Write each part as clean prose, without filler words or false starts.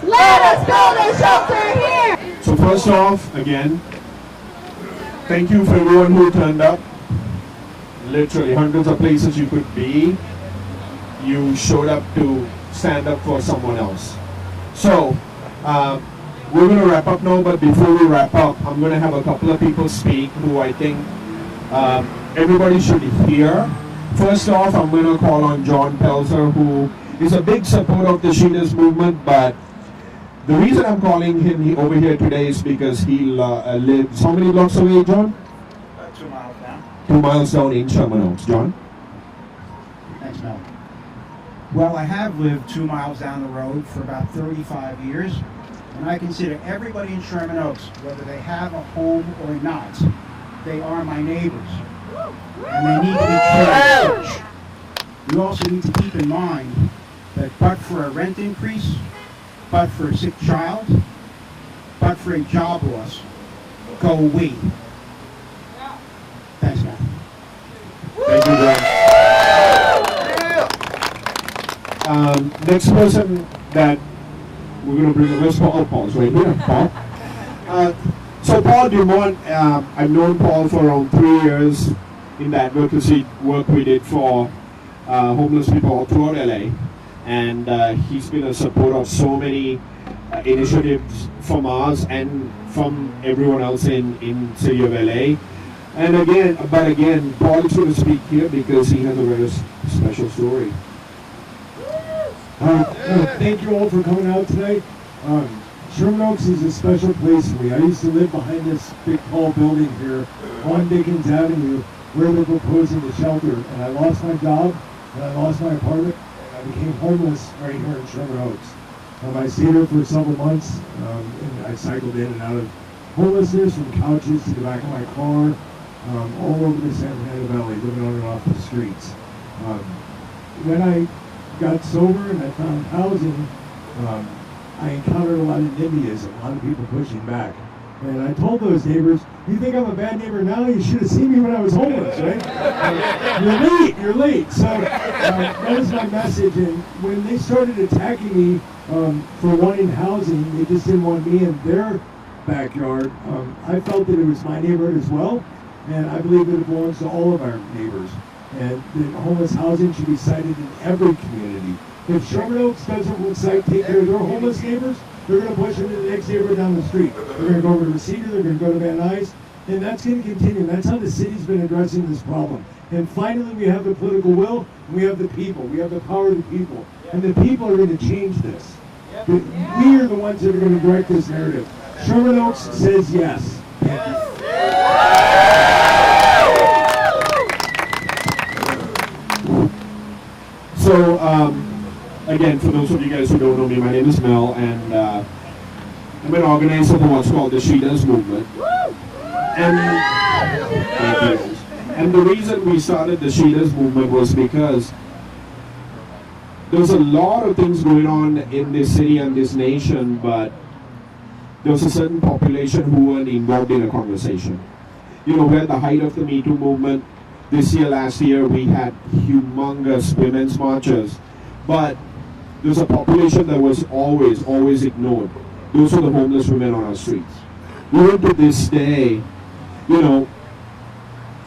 Let us build a shelter here. So first off, again, thank you for everyone who turned up. Literally hundreds of places you could be. You showed up to stand up for someone else. So, we're going to wrap up now, but before we wrap up, I'm going to have a couple of people speak who I think everybody should hear. First off, I'm going to call on John Pelzer, who is a big supporter of the Sheeters movement, but the reason I'm calling him over here today is because he lives, how many blocks away, John? 2 miles down. 2 miles down in Sherman Oaks. John? Thanks, Mel. Well, I have lived 2 miles down the road for about 35 years, and I consider everybody in Sherman Oaks, whether they have a home or not, they are my neighbors, and they need to be treated as such. We also need to keep in mind that but for a rent increase, but for a sick child, but for a job loss, go we. Thanks, Mel. Thank you, John. Next person that we're going to bring up is Paul. Paul's right here. Paul. So Paul Dumont, I've known Paul for around 3 years in the advocacy work we did for homeless people all throughout LA. And he's been a supporter of so many initiatives from us and from everyone else in city of LA. And again, Paul is going to speak here because he has a very special story. Thank you all for coming out tonight. Sherman Oaks is a special place for me. I used to live behind this big tall building here on Dickens Avenue where they're proposing the shelter. And I lost my job and I lost my apartment. I became homeless right here in Sherman Oaks. I stayed here for several months, and I cycled in and out of homelessness, from couches to the back of my car, all over the San Fernando Valley, living on and off the streets. When I got sober and I found housing, I encountered a lot of NIMBYism, a lot of people pushing back. And I told those neighbors, you think I'm a bad neighbor now? You should have seen me when I was homeless, right? You're late. So that was my message. And when they started attacking me for wanting housing, they just didn't want me in their backyard. I felt that it was my neighborhood as well. And I believe that it belongs to all of our neighbors. And that homeless housing should be cited in every community. If Sherman Oaks doesn't take care of their homeless neighbors, they're going to push them to the next neighbor down the street. They're going to go over to Cedar, they're going to go to Van Nuys, and that's going to continue. That's how the city's been addressing this problem. And finally, we have the political will, and we have the people. We have the power of the people. And the people are going to change this. We are the ones that are going to direct this narrative. Sherman Oaks says yes. Thank you. So, again, for those of you guys who don't know me, my name is Mel, and I'm an organizer for what's called the Sheeters movement. And the reason we started the Sheeters movement was because there's a lot of things going on in this city and this nation, but there's a certain population who weren't involved in a conversation. You know, we're at the height of the Me Too movement. This year, last year, we had humongous women's marches, but there's a population that was always ignored. Those are the homeless women on our streets. Even to this day, you know,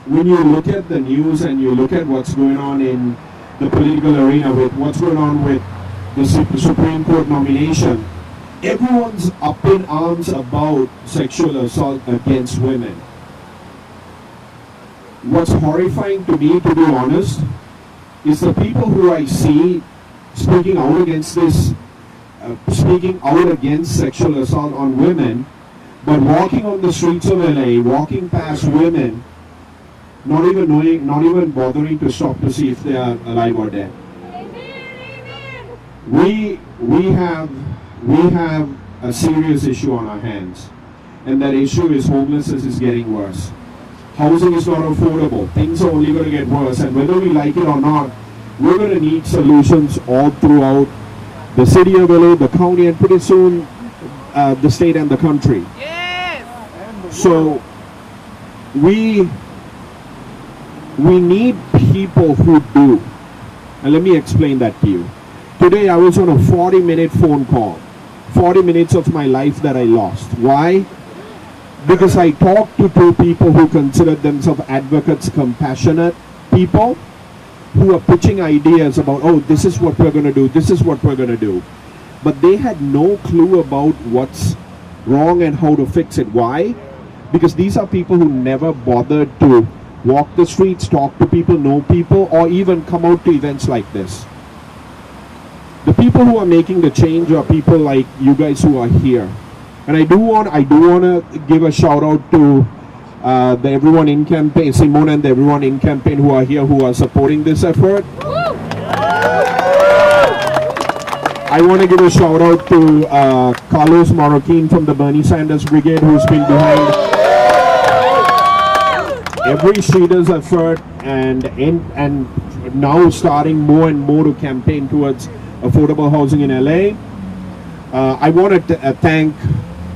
when you look at the news and you look at what's going on in the political arena with what's going on with the Supreme Court nomination, everyone's up in arms about sexual assault against women. What's horrifying to me, to be honest, is the people who I see speaking out against this, speaking out against sexual assault on women, but walking on the streets of LA, walking past women, not even knowing, not even bothering to stop to see if they are alive or dead. We have a serious issue on our hands, and that issue is homelessness is getting worse. Housing is not affordable. Things are only going to get worse, and whether we like it or not, we're going to need solutions all throughout the city of LA, the county, and pretty soon the state and the country. Yes. So we need people who do. And let me explain that to you. Today I was on a 40-minute phone call. 40 minutes of my life that I lost. Why? Because I talked to two people who considered themselves advocates, compassionate people, who are pitching ideas about, oh, this is what we're going to do, this is what we're going to do. But they had no clue about what's wrong and how to fix it. Why? Because these are people who never bothered to walk the streets, talk to people, know people, or even come out to events like this. The people who are making the change are people like you guys who are here. And I do want to give a shout out to the everyone in campaign, Simone and the everyone in campaign who are here, who are supporting this effort. I want to give a shout out to Carlos Marroquin from the Bernie Sanders Brigade, who's been behind every Sheeta's effort and now starting more and more to campaign towards affordable housing in LA. I want to thank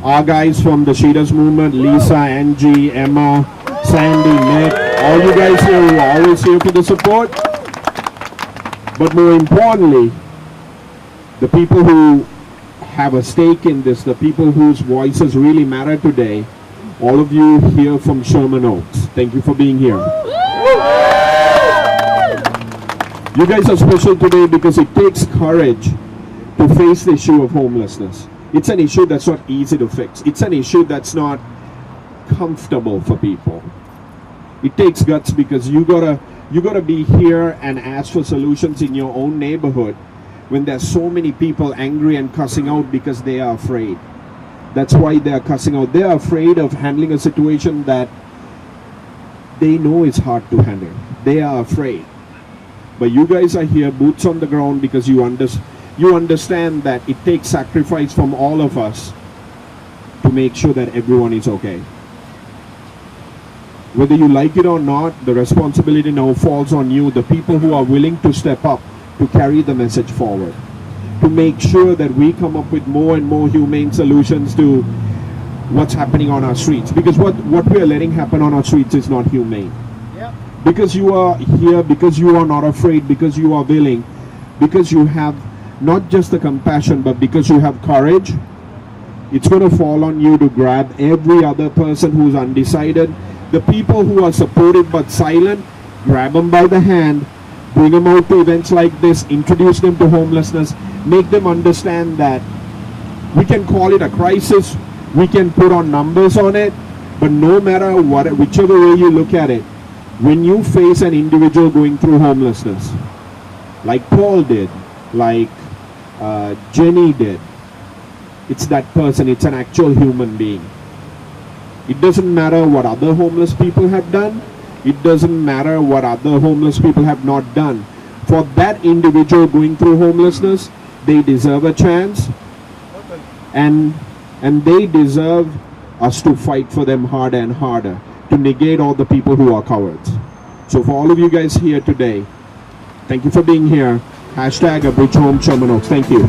our guys from the Sheeta's movement, Lisa, Angie, Emma, Sandy, Nick, all you guys here who are always here for the support. But more importantly, the people who have a stake in this, the people whose voices really matter today, all of you here from Sherman Oaks, thank you for being here. You guys are special today because it takes courage to face the issue of homelessness. It's an issue that's not easy to fix. It's an issue that's not comfortable for people. It takes guts because you gotta be here and ask for solutions in your own neighborhood when there's so many people angry and cussing out because they are afraid. That's why they are cussing out. They are afraid of handling a situation that they know is hard to handle. They are afraid. But you guys are here, boots on the ground, because you understand that it takes sacrifice from all of us to make sure that everyone is okay. Whether you like it or not, the responsibility now falls on you, the people who are willing to step up to carry the message forward, to make sure that we come up with more and more humane solutions to what's happening on our streets. Because what we are letting happen on our streets is not humane. Yep. Because you are here, because you are not afraid, because you are willing, because you have not just the compassion, but because you have courage, it's going to fall on you to grab every other person who's undecided. The people who are supportive but silent, grab them by the hand, bring them out to events like this, introduce them to homelessness, make them understand that we can call it a crisis, we can put on numbers on it, but no matter what, whichever way you look at it, when you face an individual going through homelessness, like Paul did, like Jenny did, it's that person, it's an actual human being. It doesn't matter what other homeless people have done. It doesn't matter what other homeless people have not done. For that individual going through homelessness, they deserve a chance, and they deserve us to fight for them harder and harder, to negate all the people who are cowards. So for all of you guys here today, thank you for being here. #ABridgeHomeSherman Oaks. Thank you.